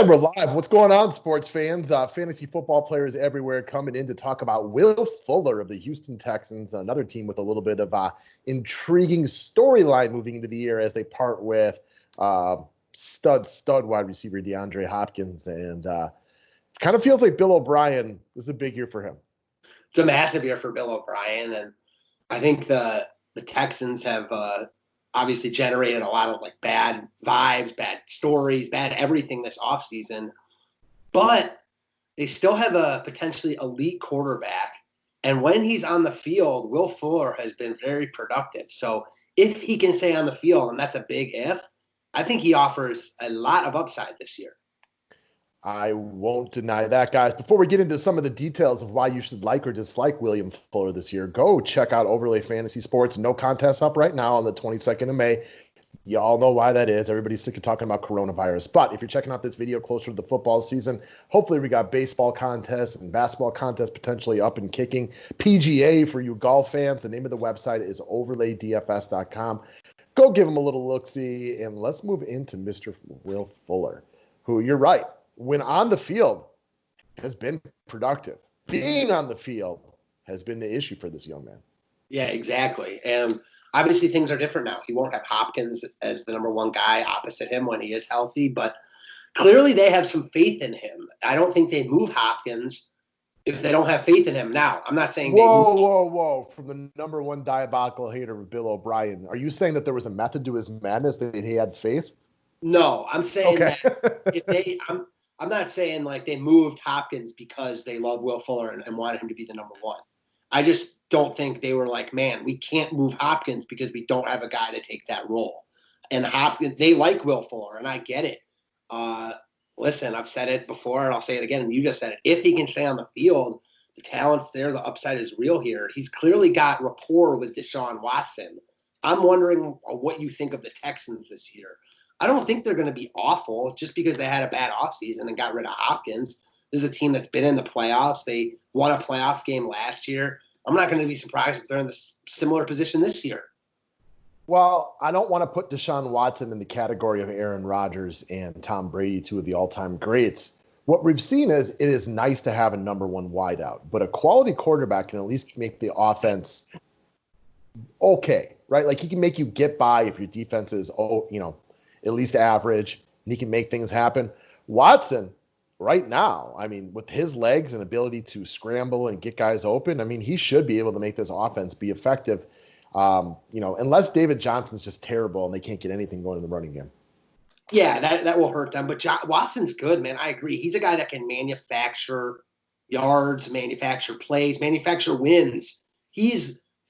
And we're live. What's going on, sports fans? Fantasy football players everywhere coming in to talk about Will Fuller of the Houston Texans, another team with a little bit of intriguing storyline moving into the year as they part with stud wide receiver DeAndre Hopkins. And kind of feels like Bill O'Brien, this is a big year for him. It's a massive year for Bill O'Brien. And I think the Texans have obviously generated a lot of like bad vibes, bad stories, bad everything this offseason. But they still have a potentially elite quarterback. And when he's on the field, Will Fuller has been very productive. So if he can stay on the field, and that's a big if, I think he offers a lot of upside this year. I won't deny that, guys. Before we get into some of the details of why you should like or dislike William Fuller this year, go check out Overlay Fantasy Sports. No contest up right now on the 22nd of May. You all know why that is. Everybody's sick of talking about coronavirus. But if you're checking out this video closer to the football season, hopefully we got baseball contests and basketball contests potentially up and kicking. PGA for you golf fans. The name of the website is overlaydfs.com. Go give them a little look-see, and let's move into Mr. Will Fuller, who, you're right, when on the field, has been productive. Being on the field has been the issue for this young man. Yeah, exactly. And obviously things are different now. He won't have Hopkins as the number one guy opposite him when he is healthy, but clearly they have some faith in him. I don't think they move Hopkins if they don't have faith in him. Now, I'm not saying Whoa. From the number one diabolical hater of Bill O'Brien, are you saying that there was a method to his madness, that he had faith? No, I'm saying that if they I'm not saying like they moved Hopkins because they love Will Fuller and wanted him to be the number one. I just don't think they were like, man, we can't move Hopkins because we don't have a guy to take that role. And Hopkins, they like Will Fuller, and I get it. Listen, I've said it before, and I'll say it again, and you just said it. If he can stay on the field, the talent's there, the upside is real here. He's clearly got rapport with Deshaun Watson. I'm wondering what you think of the Texans this year. I don't think they're going to be awful just because they had a bad offseason and got rid of Hopkins. This is a team that's been in the playoffs. They won a playoff game last year. I'm not going to be surprised if they're in this similar position this year. Well, I don't want to put Deshaun Watson in the category of Aaron Rodgers and Tom Brady, two of the all-time greats. What we've seen is it is nice to have a number one wideout, but a quality quarterback can at least make the offense okay, right? Like he can make you get by if your defense is, at least average, and he can make things happen. Watson, right now, I mean, with his legs and ability to scramble and get guys open, I mean, he should be able to make this offense be effective, unless David Johnson's just terrible and they can't get anything going in the running game. Yeah, that will hurt them. But Watson's good, man. I agree. He's a guy that can manufacture yards, manufacture plays, manufacture wins.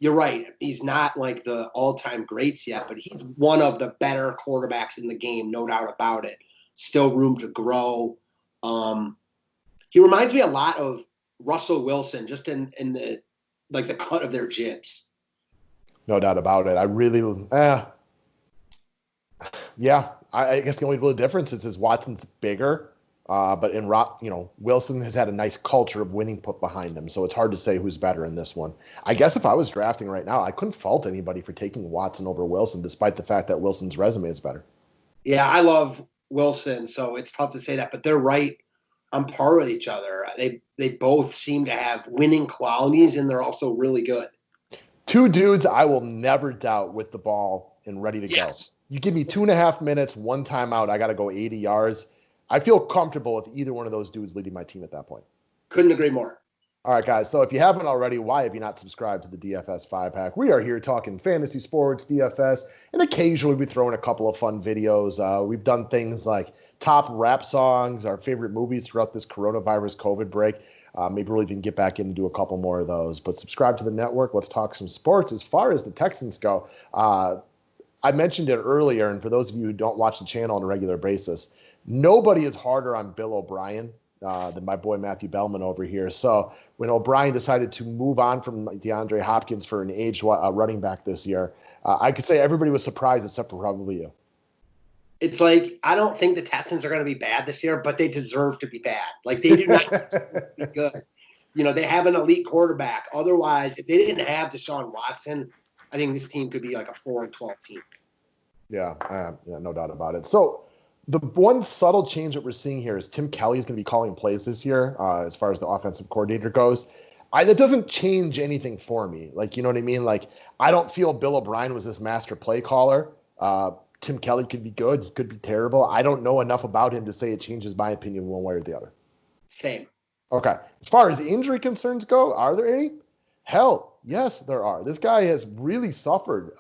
You're right. He's not like the all-time greats yet, but he's one of the better quarterbacks in the game, no doubt about it. Still room to grow. He reminds me a lot of Russell Wilson, just in the cut of their jibs. No doubt about it. I really, I guess the only real difference is Watson's bigger. But Wilson has had a nice culture of winning put behind him, so it's hard to say who's better in this one. I guess if I was drafting right now, I couldn't fault anybody for taking Watson over Wilson, despite the fact that Wilson's resume is better. Yeah, I love Wilson, so it's tough to say that, but they're right on par with each other. They both seem to have winning qualities, and they're also really good. Two dudes I will never doubt with the ball and ready to go. You give me 2.5 minutes, one timeout, I got to go 80 yards. I feel comfortable with either one of those dudes leading my team at that point. Couldn't agree more. All right, guys. So if you haven't already, why have you not subscribed to the DFS 5-pack? We are here talking fantasy sports, DFS, and occasionally we throw in a couple of fun videos. We've done things like top rap songs, our favorite movies throughout this coronavirus COVID break. Maybe we'll even get back in and do a couple more of those. But subscribe to the network. Let's talk some sports. As far as the Texans go, I mentioned it earlier, and for those of you who don't watch the channel on a regular basis, nobody is harder on Bill O'Brien than my boy Matthew Bellman over here. So when O'Brien decided to move on from DeAndre Hopkins for an aged running back this year, I could say everybody was surprised except for probably you. It's like, I don't think the Texans are going to be bad this year, but they deserve to be bad. Like, they do not deserve to be good. They have an elite quarterback. Otherwise, if they didn't have Deshaun Watson, I think this team could be like a 4-12 team. Yeah, no doubt about it. So The one subtle change that we're seeing here is Tim Kelly is going to be calling plays this year, as far as the offensive coordinator goes. That doesn't change anything for me. Like, you know what I mean? Like, I don't feel Bill O'Brien was this master play caller. Tim Kelly could be good. He could be terrible. I don't know enough about him to say it changes my opinion one way or the other. Same. Okay. As far as injury concerns go, are there any? Hell, yes, there are. This guy has really suffered,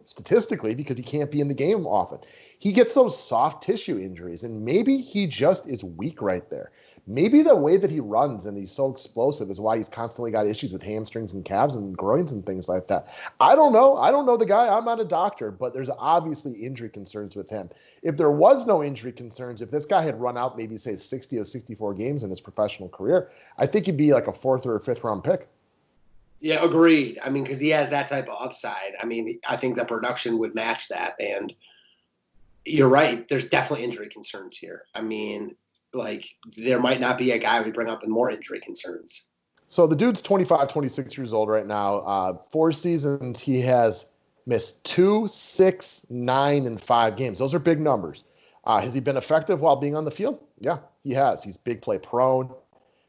statistically, because he can't be in the game often. He gets those soft tissue injuries, and maybe he just is weak right there. Maybe the way that he runs and he's so explosive is why he's constantly got issues with hamstrings and calves and groins and things like that. I don't know. I don't know the guy. I'm not a doctor, but there's obviously injury concerns with him. If there was no injury concerns, if this guy had run out maybe, say, 60 or 64 games in his professional career, I think he'd be like a 4th or 5th round pick. Yeah, agreed. I mean, because he has that type of upside. I mean, I think the production would match that. And you're right. There's definitely injury concerns here. I mean, like, there might not be a guy we bring up with more injury concerns. So the dude's 25, 26 years old right now. 4 seasons, he has missed 2, 6, 9, and 5 games. Those are big numbers. Has he been effective while being on the field? Yeah, he has. He's big play prone.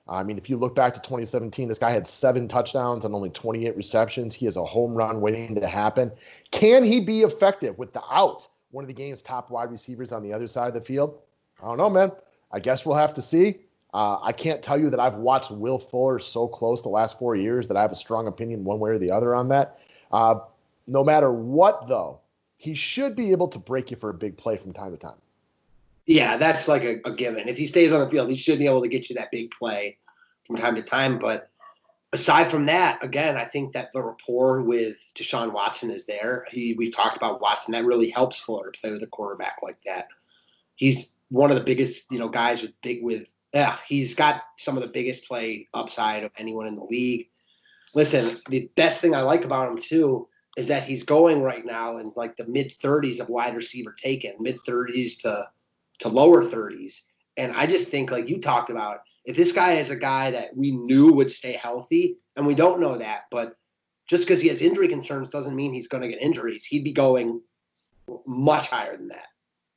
I mean, if you look back to 2017, this guy had 7 touchdowns and only 28 receptions. He has a home run waiting to happen. Can he be effective without one of the game's top wide receivers on the other side of the field? I don't know, man. I guess we'll have to see. I can't tell you that I've watched Will Fuller so close the last 4 years that I have a strong opinion one way or the other on that. No matter what, though, he should be able to break you for a big play from time to time. Yeah, that's like a given. If he stays on the field, he should be able to get you that big play from time to time. But aside from that, again, I think that the rapport with Deshaun Watson is there. We've talked about Watson. That really helps Fuller to play with a quarterback like that. He's one of the biggest, guys he's got some of the biggest play upside of anyone in the league. Listen, the best thing I like about him too is that he's going right now in like the mid 30s of wide receiver taken, mid 30s to lower 30s. And I just think, like you talked about, if this guy is a guy that we knew would stay healthy, and we don't know that, but just because he has injury concerns doesn't mean he's going to get injuries. He'd be going much higher than that.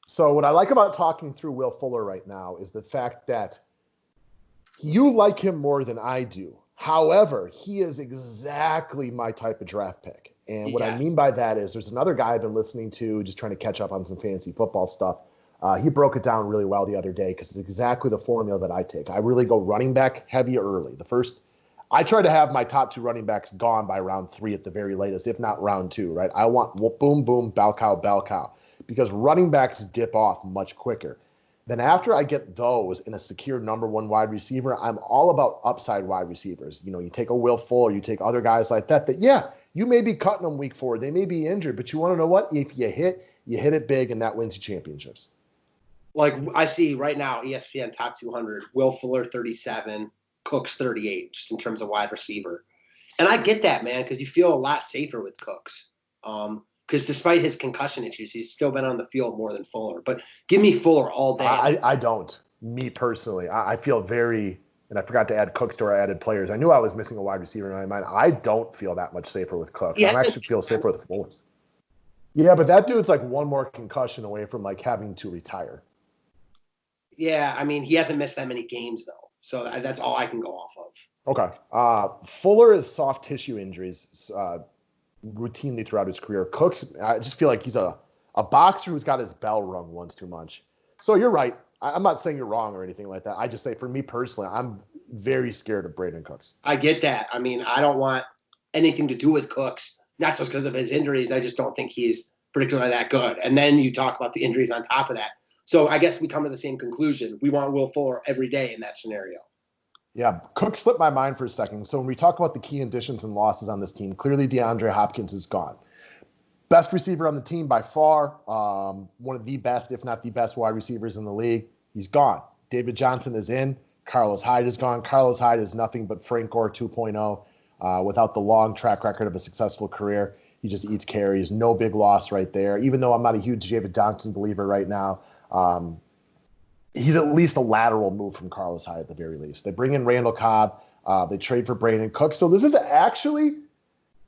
So what I like about talking through Will Fuller right now is the fact that you like him more than I do. However, he is exactly my type of draft pick. And what I mean by that is there's another guy I've been listening to, just trying to catch up on some fantasy football stuff. He broke it down really well the other day because it's exactly the formula that I take. I really go running back heavy early. I try to have my top 2 running backs gone by round 3 at the very latest, if not round 2, right? I want boom, boom, bell cow, because running backs dip off much quicker. Then after I get those in a secure number 1 wide receiver, I'm all about upside wide receivers. You take a Will Fuller, you take other guys like that, you may be cutting them week 4. They may be injured, but you want to know what? If you hit it big, and that wins you championships. Like I see right now, ESPN top 200, Will Fuller 37, Cooks 38, just in terms of wide receiver. And I get that, man, because you feel a lot safer with Cooks. Because despite his concussion issues, he's still been on the field more than Fuller. But give me Fuller all day. I don't. Me personally, I feel very, and I forgot to add Cooks to our added players. I knew I was missing a wide receiver in my mind. I don't feel that much safer with Cooks. I actually feel safer with Fuller. Yeah, but that dude's like one more concussion away from like having to retire. Yeah, I mean, he hasn't missed that many games, though. So that's all I can go off of. Okay. Fuller has soft tissue injuries routinely throughout his career. Cooks, I just feel like he's a boxer who's got his bell rung once too much. So you're right. I'm not saying you're wrong or anything like that. I just say, for me personally, I'm very scared of Brandon Cooks. I get that. I mean, I don't want anything to do with Cooks, not just because of his injuries. I just don't think he's particularly that good. And then you talk about the injuries on top of that. So I guess we come to the same conclusion. We want Will Fuller every day in that scenario. Yeah, Cook slipped my mind for a second. So when we talk about the key additions and losses on this team, clearly DeAndre Hopkins is gone. Best receiver on the team by far, one of the best, if not the best wide receivers in the league. He's gone. David Johnson is in. Carlos Hyde is gone. Carlos Hyde is nothing but Frank Gore 2.0 without the long track record of a successful career. He just eats carries. No big loss right there. Even though I'm not a huge David Johnson believer right now, he's at least a lateral move from Carlos Hyde at the very least. They bring in Randall Cobb. They trade for Brandon Cook. So this is actually,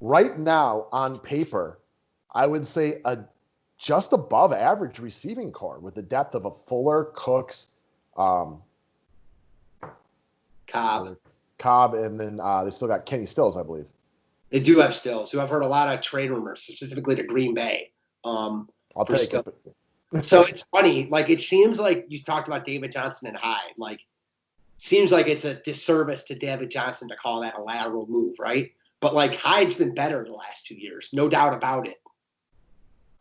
right now, on paper, I would say a just above average receiving core with the depth of a Fuller, Cooks, Cobb, and then they still got Kenny Stills, I believe. They do have Stills, who I've heard a lot of trade rumors, specifically to Green Bay. I'll take it. So it's funny. Like, it seems like you talked about David Johnson and Hyde. Like, seems like it's a disservice to David Johnson to call that a lateral move, right? But, like, Hyde's been better the last 2 years. No doubt about it.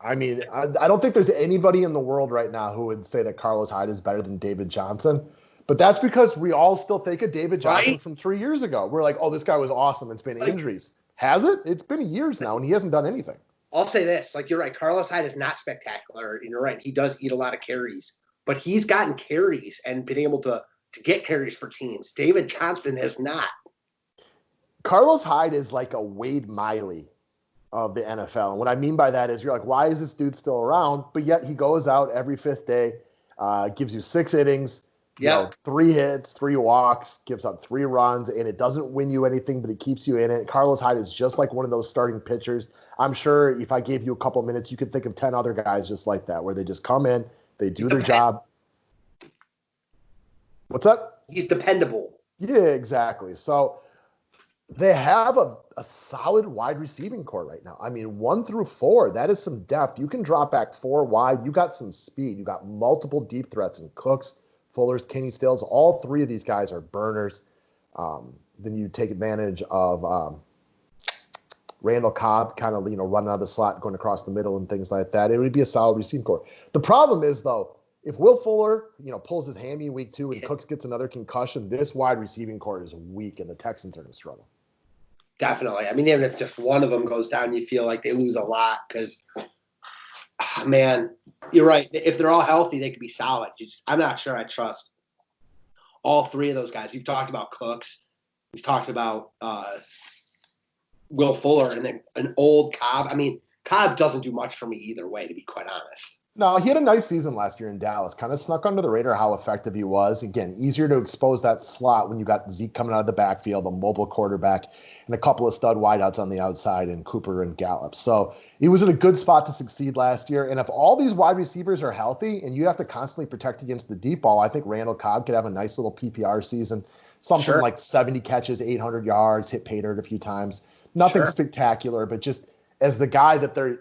I mean, I don't think there's anybody in the world right now who would say that Carlos Hyde is better than David Johnson. But that's because we all still think of David Johnson from 3 years ago. We're like, oh, this guy was awesome. It's been injuries. Has it? It's been years now, and he hasn't done anything. I'll say this. Like, you're right. Carlos Hyde is not spectacular. And you're right. He does eat a lot of carries. But he's gotten carries and been able to get carries for teams. David Johnson has not. Carlos Hyde is like a Wade Miley of the NFL. And what I mean by that is you're like, why is this dude still around? But yet he goes out every fifth day, gives you 6 innings, you know, 3 hits, 3 walks, gives up 3 runs, and it doesn't win you anything, but it keeps you in it. Carlos Hyde is just like one of those starting pitchers. I'm sure if I gave you a couple minutes, you could think of 10 other guys just like that, where they just come in, they do their job. What's that? He's dependable. Yeah, exactly. So they have a solid wide receiving core right now. I mean, 1 through 4, that is some depth. You can drop back 4 wide. You got some speed. You got multiple deep threats in Cooks, Fullers, Kenny Stills. All 3 of these guys are burners. Then you take advantage of Randall Cobb kind of, running out of the slot, going across the middle and things like that. It would be a solid receiving core. The problem is, though, if Will Fuller, pulls his hammy in week 2 and Cooks gets another concussion, this wide receiving core is weak and the Texans are going to struggle. Definitely. I mean, even if just one of them goes down, you feel like they lose a lot because, man, you're right. If they're all healthy, they could be solid. I'm not sure I trust all 3 of those guys. We've talked about Cooks. We've talked about Will Fuller and then an old Cobb. I mean, Cobb doesn't do much for me either way, to be quite honest. No, he had a nice season last year in Dallas. Kind of snuck under the radar how effective he was. Again, easier to expose that slot when you got Zeke coming out of the backfield, a mobile quarterback, and a couple of stud wideouts on the outside in Cooper and Gallup. So he was in a good spot to succeed last year. And if all these wide receivers are healthy and you have to constantly protect against the deep ball, I think Randall Cobb could have a nice little PPR season. Something like 70 catches, 800 yards, hit pay dirt a few times. Nothing spectacular, but just as the guy that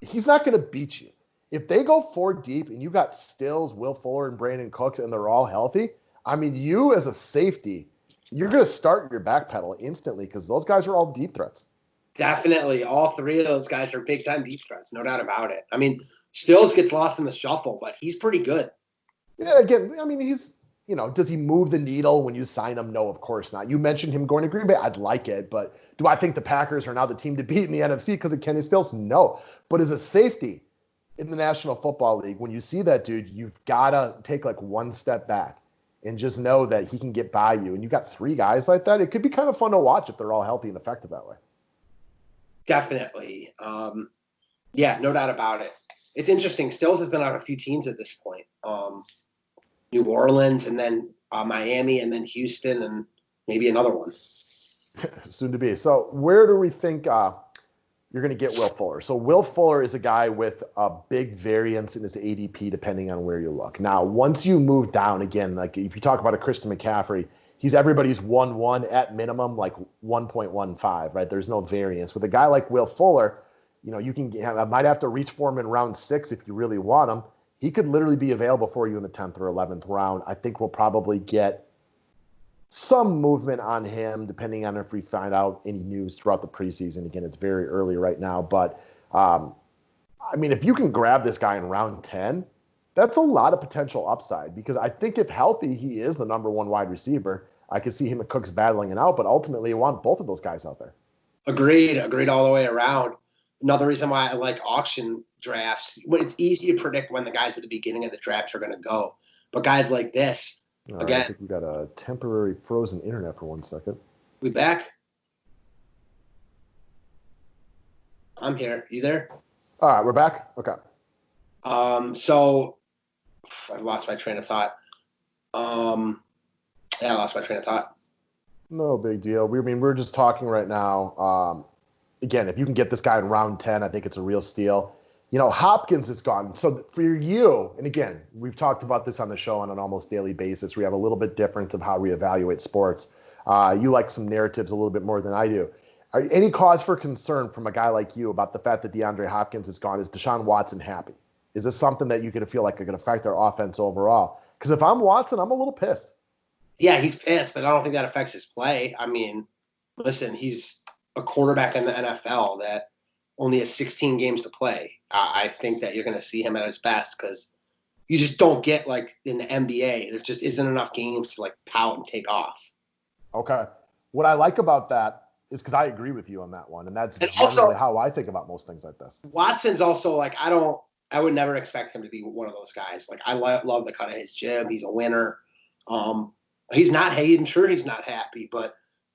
he's not going to beat you. If they go 4 deep and you got Stills, Will Fuller, and Brandon Cooks, and they're all healthy, I mean, you as a safety, you're going to start your back pedal instantly because those guys are all deep threats. Definitely. All 3 of those guys are big-time deep threats, no doubt about it. I mean, Stills gets lost in the shuffle, but he's pretty good. Yeah, again, I mean, he's, does he move the needle when you sign him? No, of course not. You mentioned him going to Green Bay. I'd like it, but do I think the Packers are now the team to beat in the NFC because of Kenny Stills? No. But as a safety in the National Football League, when you see that dude, you've got to take like 1 step back and just know that he can get by you. And you got 3 guys like that. It could be kind of fun to watch if they're all healthy and effective that way. Definitely. Yeah, no doubt about it. It's interesting. Stills has been on a few teams at this point. New Orleans and then Miami and then Houston and maybe another one. Soon to be. So where do we think you're going to get Will Fuller? So Will Fuller is a guy with a big variance in his ADP depending on where you look. Now, once you move down, again, like if you talk about a Christian McCaffrey, he's everybody's 1-1 at minimum, like 1.15, right? There's no variance. With a guy like Will Fuller, I might have to reach for him in round 6 if you really want him. He could literally be available for you in the 10th or 11th round. I think we'll probably get some movement on him, depending on if we find out any news throughout the preseason. Again, it's very early right now, but I mean, if you can grab this guy in round 10, that's a lot of potential upside because I think if healthy, he is the number 1 wide receiver. I could see him and Cooks battling it out, but ultimately you want both of those guys out there. Agreed all the way around. Another reason why I like auction drafts, it's easy to predict when the guys at the beginning of the drafts are going to go. But guys like this, again. I think we got a temporary frozen internet for 1 second. We back? I'm here. You there? All right, we're back? Okay. So I lost my train of thought. I lost my train of thought. No big deal. We're just talking right now. Again, if you can get this guy in round 10, I think it's a real steal. Hopkins is gone. So for you, and again, we've talked about this on the show on an almost daily basis. We have a little bit different of how we evaluate sports. You like some narratives a little bit more than I do. Any cause for concern from a guy like you about the fact that DeAndre Hopkins is gone? Is Deshaun Watson happy? Is this something that you could feel like it could affect their offense overall? Because if I'm Watson, I'm a little pissed. Yeah, he's pissed, but I don't think that affects his play. I mean, listen, he's a quarterback in the NFL that only has 16 games to play. I think that you're going to see him at his best because you just don't get, like, in the NBA, there just isn't enough games to, like, pout and take off. Okay. What I like about that is because I agree with you on that one, and that's generally also how I think about most things like this. Watson's also, like, I would never expect him to be one of those guys. Like, I love the cut of his jib. He's a winner. He's not hating. Sure, he's not happy, but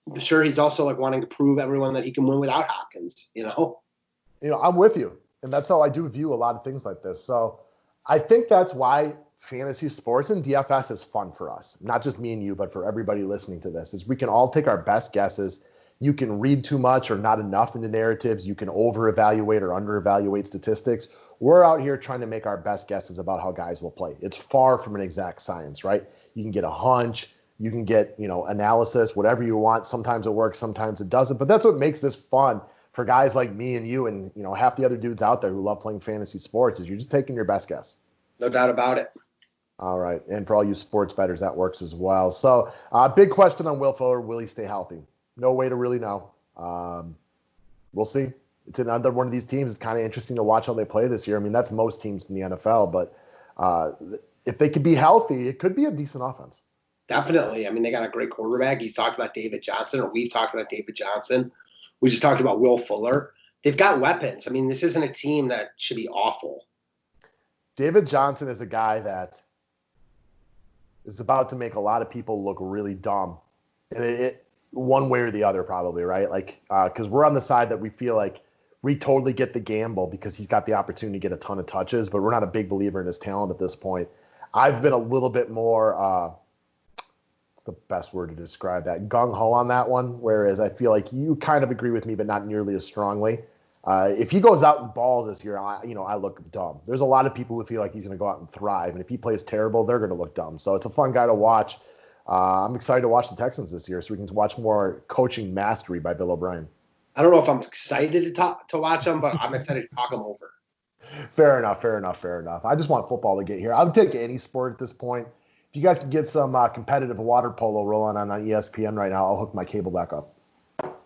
I'm sure he's also, like, wanting to prove everyone that he can win without Hopkins, I'm with you. And that's how I do view a lot of things like this. So I think that's why fantasy sports and DFS is fun for us. Not just me and you, but for everybody listening to this, is we can all take our best guesses. You can read too much or not enough into narratives. You can over-evaluate or under-evaluate statistics. We're out here trying to make our best guesses about how guys will play. It's far from an exact science, right? You can get a hunch. You can get, analysis, whatever you want. Sometimes it works, sometimes it doesn't. But that's what makes this fun for guys like me and you and, half the other dudes out there who love playing fantasy sports, is you're just taking your best guess. No doubt about it. All right. And for all you sports bettors, that works as well. So big question on Will Fuller. Will he stay healthy? No way to really know. We'll see. It's another one of these teams. It's kind of interesting to watch how they play this year. I mean, that's most teams in the NFL, but if they could be healthy, it could be a decent offense. Definitely. I mean, they got a great quarterback. You talked about David Johnson, or we've talked about David Johnson. We just talked about Will Fuller. They've got weapons. I mean, this isn't a team that should be awful. David Johnson is a guy that is about to make a lot of people look really dumb. And one way or the other, probably, right? Like, because we're on the side that we feel like we totally get the gamble because he's got the opportunity to get a ton of touches, but we're not a big believer in his talent at this point. I've been a little bit more the best word to describe that, gung-ho on that one, whereas I feel like you kind of agree with me, but not nearly as strongly. If he goes out and balls this year, I look dumb. There's a lot of people who feel like he's going to go out and thrive, and if he plays terrible, they're going to look dumb. So it's a fun guy to watch. I'm excited to watch the Texans this year so we can watch more coaching mastery by Bill O'Brien. I don't know if I'm excited to watch him, but I'm excited to talk him over. Fair enough. I just want football to get here. I would take any sport at this point. If you guys can get some competitive water polo rolling on ESPN right now, I'll hook my cable back up.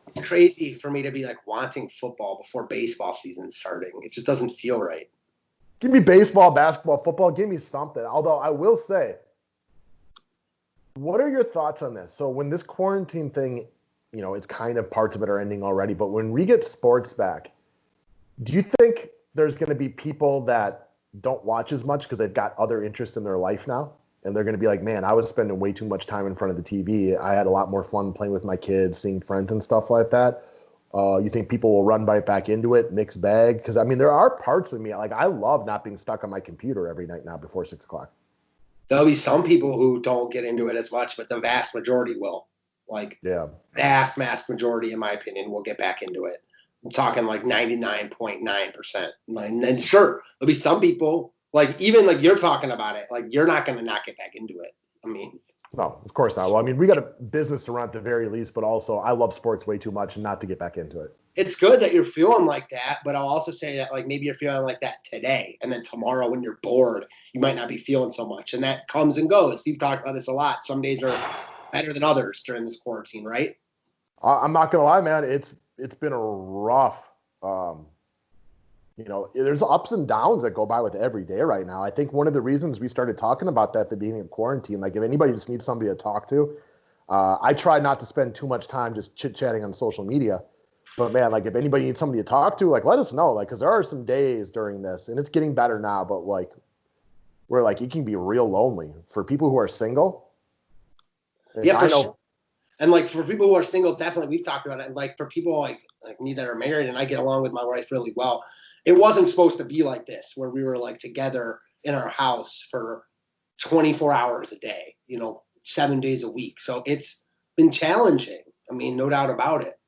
It's crazy for me to be like wanting football before baseball season starting. It just doesn't feel right. Give me baseball, basketball, football. Give me something. Although I will say, what are your thoughts on this? So when this quarantine thing, it's kind of parts of it are ending already, but when we get sports back, do you think there's going to be people that don't watch as much because they've got other interests in their life now? And they're going to be like, man, I was spending way too much time in front of the TV. I had a lot more fun playing with my kids, seeing friends and stuff like that. You think people will run right back into it, mixed bag? Because, I mean, there are parts of me, like I love not being stuck on my computer every night now before 6 o'clock. There'll be some people who don't get into it as much, but the vast majority will. Vast majority, in my opinion, will get back into it. I'm talking like 99.9%. And then sure, there'll be some people, like even like you're talking about it, like you're not going to not get back into it. I mean, no, of course not. Well, I mean, we got a business to run at the very least, but also I love sports way too much and not to get back into it. It's good that you're feeling like that, but I'll also say that like maybe you're feeling like that today, and then tomorrow when you're bored, you might not be feeling so much, and that comes and goes. You've talked about this a lot. Some days are better than others during this quarantine, right? I'm not gonna lie, man. It's been a rough. There's ups and downs that go by with every day right now. I think one of the reasons we started talking about that at the beginning of quarantine, like if anybody just needs somebody to talk to, I try not to spend too much time just chit-chatting on social media. But man, like if anybody needs somebody to talk to, like let us know, like because there are some days during this, and it's getting better now, but like where like it can be real lonely for people who are single. Yeah, for sure. And like for people who are single, definitely we've talked about it. And like for people like me that are married, and I get along with my wife really well. It wasn't supposed to be like this, where we were like together in our house for 24 hours a day, 7 days a week. So it's been challenging. I mean, no doubt about it.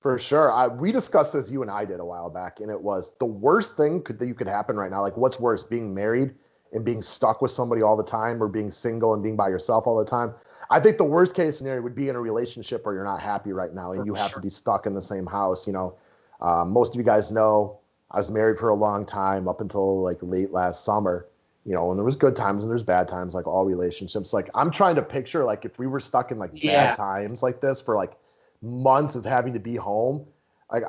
For sure. We discussed this, you and I did a while back, and it was the worst thing that you could happen right now. Like, what's worse, being married and being stuck with somebody all the time, or being single and being by yourself all the time? I think the worst case scenario would be in a relationship where you're not happy right now and For you have to sure. be stuck in the same house. Most of you guys know I was married for a long time up until like late last summer. And there was good times and there's bad times, like all relationships. Like, I'm trying to picture, like, if we were stuck in like bad Yeah. times like this for like months of having to be home, like,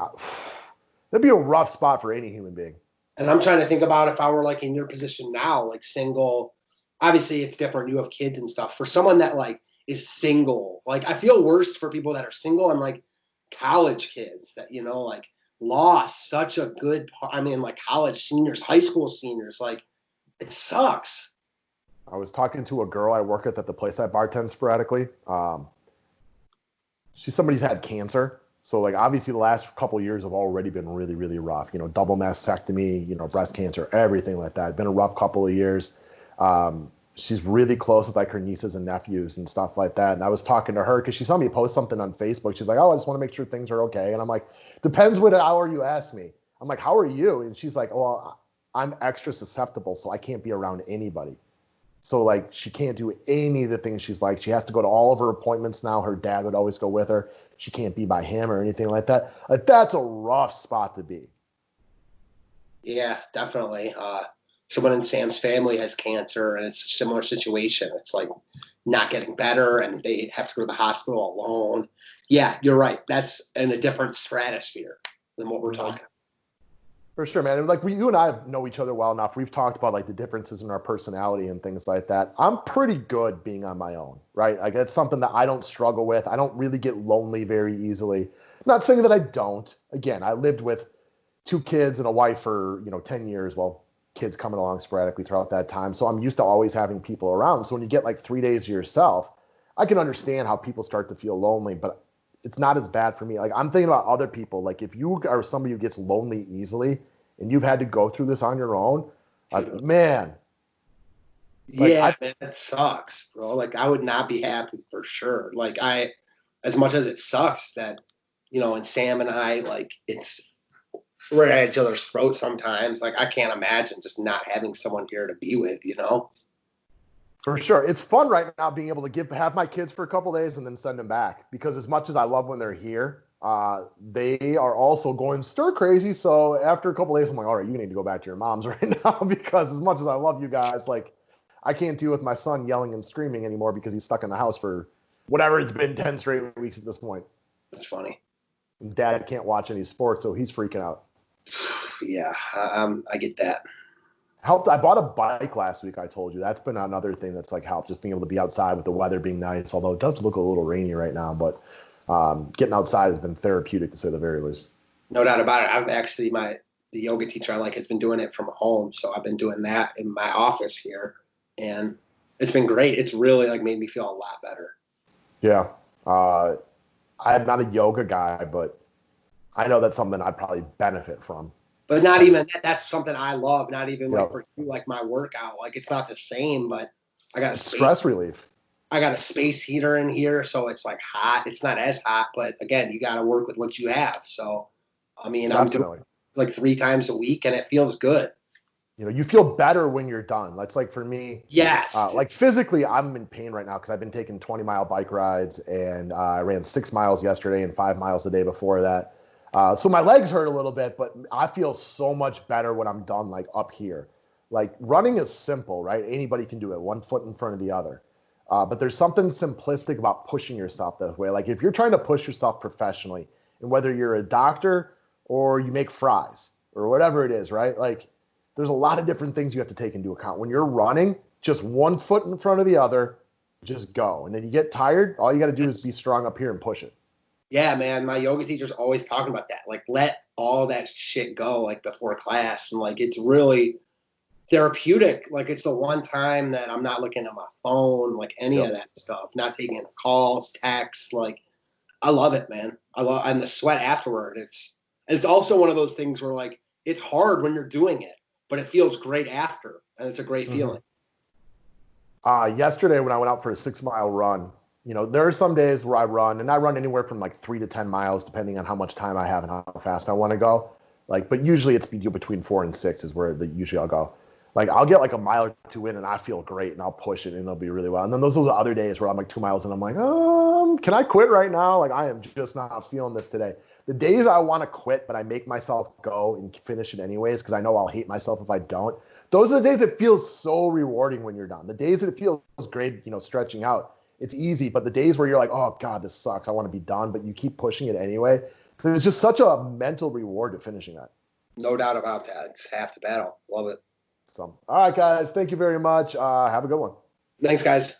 that'd be a rough spot for any human being. And I'm trying to think about if I were like in your position now, like single. Obviously, it's different. You have kids and stuff. For someone that like is single, like I feel worst for people that are single and like college kids that like lost such a good part. I mean, like college seniors, high school seniors, like it sucks. I was talking to a girl I work with at the place I bartend sporadically. She's somebody's had cancer. So, like, obviously the last couple of years have already been really, really rough. Double mastectomy, breast cancer, everything like that. It's been a rough couple of years. She's really close with like her nieces and nephews and stuff like that. And I was talking to her because she saw me post something on Facebook. She's like, "Oh, I just want to make sure things are okay." And I'm like, "Depends what hour you ask me." I'm like, "How are you?" And she's like, "Well, I'm extra susceptible, so I can't be around anybody." So, like, she can't do any of the things she's like. She has to go to all of her appointments now. Her dad would always go with her. She can't be by him or anything like that. Like, that's a rough spot to be. Yeah, definitely. Someone in Sam's family has cancer, and it's a similar situation. It's like not getting better, and they have to go to the hospital alone. Yeah, you're right. That's in a different stratosphere than what we're talking. For sure, man. And like, you and I know each other well enough. We've talked about like the differences in our personality and things like that. I'm pretty good being on my own, right? Like, that's something that I don't struggle with. I don't really get lonely very easily. Not saying that I don't. Again, I lived with two kids and a wife for 10 years. Well, kids coming along sporadically throughout that time. So I'm used to always having people around. So when you get like 3 days to yourself, I can understand how people start to feel lonely, but it's not as bad for me. Like, I'm thinking about other people. Like, if you are somebody who gets lonely easily and you've had to go through this on your own, like, man. Like, Yeah, man, it sucks, bro. Like, I would not be happy for sure. Like, as much as it sucks that, and Sam and I, like, we're at each other's throats sometimes. Like, I can't imagine just not having someone here to be with. For sure. It's fun right now being able to have my kids for a couple days and then send them back, because as much as I love when they're here, they are also going stir crazy. So after a couple days, I'm like, all right, you need to go back to your mom's right now, because as much as I love you guys, like, I can't deal with my son yelling and screaming anymore because he's stuck in the house for whatever it's been, 10 straight weeks at this point. That's funny. And dad can't watch any sports, so he's freaking out. Yeah, I get that. Helped. I bought a bike last week. I told you that's been another thing that's like helped, just being able to be outside with the weather being nice. Although it does look a little rainy right now, but getting outside has been therapeutic to say the very least. No doubt about it. I've actually the yoga teacher I like has been doing it from home, so I've been doing that in my office here, and it's been great. It's really like made me feel a lot better. Yeah, I'm not a yoga guy, but I know that's something I'd probably benefit from. But not even that. That's something I love. Not even like Yep. for you, like my workout. Like it's not the same, but I got a Stress relief. I got a space heater in here, so it's like hot. It's not as hot, but again, you got to work with what you have. So, I mean, I'm Definitely. doing like 3 times a week, and it feels good. You feel better when you're done. That's like for me. Yes. Like physically, I'm in pain right now because I've been taking 20-mile bike rides, and I ran 6 miles yesterday and 5 miles the day before that. So my legs hurt a little bit, but I feel so much better when I'm done, like up here. Like, running is simple, right? Anybody can do it, one foot in front of the other. But there's something simplistic about pushing yourself that way. Like, if you're trying to push yourself professionally, and whether you're a doctor or you make fries or whatever it is, right? Like, there's a lot of different things you have to take into account. When you're running, just one foot in front of the other, just go. And then you get tired, all you got to do is be strong up here and push it. Yeah, man. My yoga teacher's always talking about that. Like, let all that shit go, like before class, and like it's really therapeutic. Like, it's the one time that I'm not looking at my phone, like any of that stuff. Not taking calls, texts. Like, I love it, man. And the sweat afterward. It's also one of those things where like it's hard when you're doing it, but it feels great after, and it's a great feeling. Yesterday when I went out for a 6-mile run, You know, there are some days where I run, and I run anywhere from like 3 to 10 miles, depending on how much time I have and how fast I want to go. Like, but usually it's between 4 and 6 is where usually I'll go. Like, I'll get like a mile or two in, and I feel great, and I'll push it, and it'll be really well. And then those are other days where I'm like 2 miles, and I'm like, can I quit right now? Like, I am just not feeling this today. The days I want to quit, but I make myself go and finish it anyways because I know I'll hate myself if I don't. Those are the days that feel so rewarding when you're done. The days that it feels great, stretching out, it's easy. But the days where you're like, oh God, this sucks, I want to be done, but you keep pushing it anyway. There's just such a mental reward to finishing that. No doubt about that. It's half the battle. Love it. So, all right, guys, thank you very much. Have a good one. Thanks, guys.